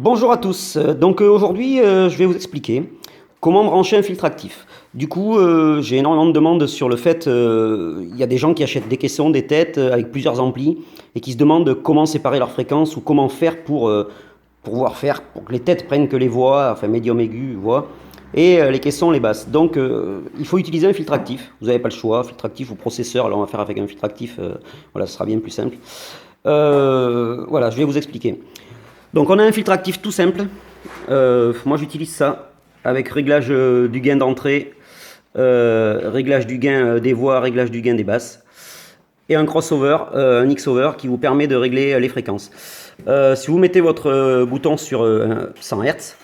Bonjour à tous, donc aujourd'hui je vais vous expliquer comment brancher un filtre actif. Du coup j'ai énormément de demandes sur le fait, il y a des gens qui achètent des caissons, des têtes avec plusieurs amplis et qui se demandent comment séparer leurs fréquences ou comment faire pour pouvoir faire pour que les têtes prennent que les voix, enfin médium aigu, voix, et les caissons les basses. Donc il faut utiliser un filtre actif, vous n'avez pas le choix, filtre actif ou processeur, alors on va faire avec un filtre actif, voilà, ce sera bien plus simple. Voilà, je vais vous expliquer. Donc on a un filtre actif tout simple, moi j'utilise ça avec réglage du gain d'entrée, réglage du gain des voix, réglage du gain des basses, et un crossover, un X-over qui vous permet de régler les fréquences. Si vous mettez votre bouton sur 100 Hz,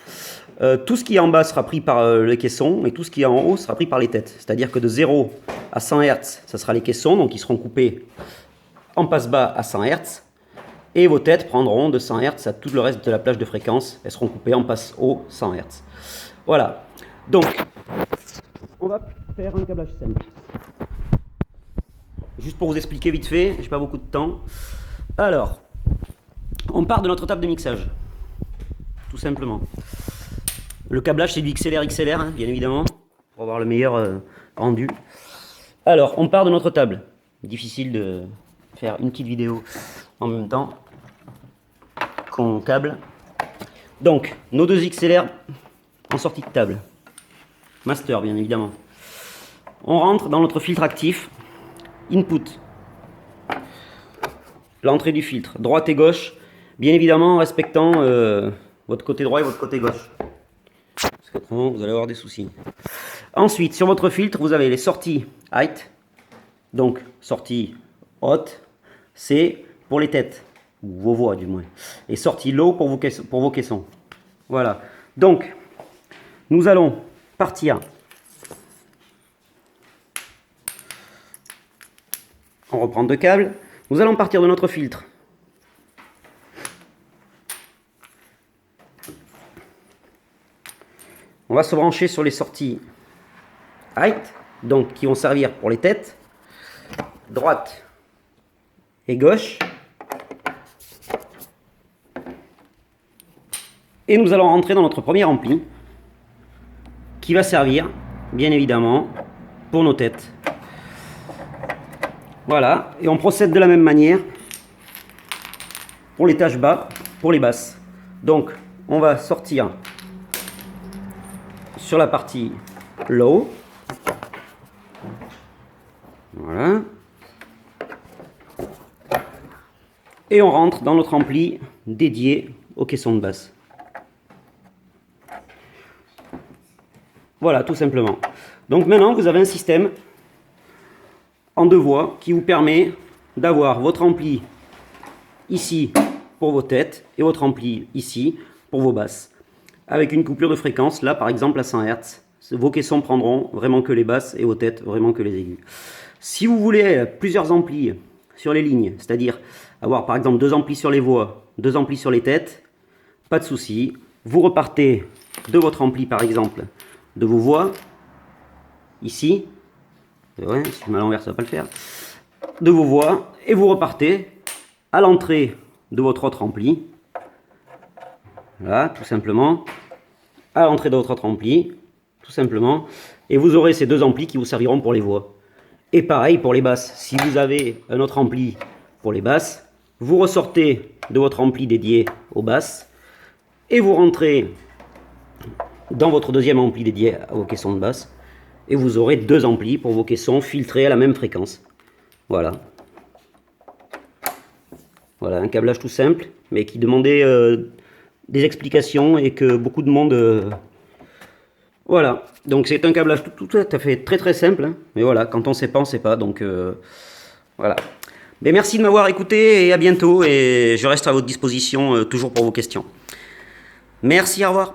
tout ce qui est en bas sera pris par les caissons et tout ce qui est en haut sera pris par les têtes. C'est-à-dire que de 0 à 100 Hz, ça sera les caissons, donc ils seront coupés en passe bas à 100 Hz. Et vos têtes prendront de 100 Hz à tout le reste de la plage de fréquence. Elles seront coupées en passe haut 100 Hz. Voilà. Donc, on va faire un câblage simple. Juste pour vous expliquer vite fait, j'ai pas beaucoup de temps. Alors, on part de notre table de mixage. Tout simplement. Le câblage, c'est du XLR, hein, bien évidemment, pour avoir le meilleur rendu. Alors, on part de notre table. Difficile de faire une petite vidéo en même temps qu'on câble. Donc, nos deux XLR en sortie de table. Master, bien évidemment. On rentre dans notre filtre actif. Input. L'entrée du filtre. Droite et gauche. Bien évidemment, en respectant votre côté droit et votre côté gauche. Parce qu'autrement, vous allez avoir des soucis. Ensuite, sur votre filtre, vous avez les sorties height. Donc, sortie haute. C'est pour les têtes. Ou vos voix du moins, et sortie low pour vos caissons. Voilà, donc nous allons partir, on reprend deux câbles, nous allons partir de notre filtre. On va se brancher sur les sorties height, donc qui vont servir pour les têtes, droite et gauche. Et nous allons rentrer dans notre premier ampli qui va servir, bien évidemment, pour nos têtes. Voilà, et on procède de la même manière pour les tâches bas, pour les basses. Donc, on va sortir sur la partie low. Voilà. Et on rentre dans notre ampli dédié aux caissons de basse. Voilà, tout simplement. Donc maintenant, vous avez un système en deux voies qui vous permet d'avoir votre ampli ici pour vos têtes et votre ampli ici pour vos basses. Avec une coupure de fréquence, là par exemple à 100 Hz. Vos caissons prendront vraiment que les basses et vos têtes vraiment que les aigus. Si vous voulez plusieurs amplis sur les lignes, c'est-à-dire avoir par exemple deux amplis sur les voix, deux amplis sur les têtes, pas de souci. Vous repartez de votre ampli par exemple de vos voix, ici, ouais, si je mets à l'envers ça va pas le faire, de vos voix, et vous repartez à l'entrée de votre autre ampli, voilà, tout simplement, à l'entrée de votre autre ampli, tout simplement, et vous aurez ces deux amplis qui vous serviront pour les voix. Et pareil pour les basses, si vous avez un autre ampli pour les basses, vous ressortez de votre ampli dédié aux basses, et vous rentrez dans votre deuxième ampli dédié aux caissons de basse, et vous aurez deux amplis pour vos caissons filtrés à la même fréquence. Voilà. Voilà, un câblage tout simple, mais qui demandait des explications et que beaucoup de monde... Voilà, donc c'est un câblage tout à fait très simple, hein. Mais voilà, quand on sait pas, on sait pas, donc voilà. Mais merci de m'avoir écouté et à bientôt, et je reste à votre disposition toujours pour vos questions. Merci, au revoir.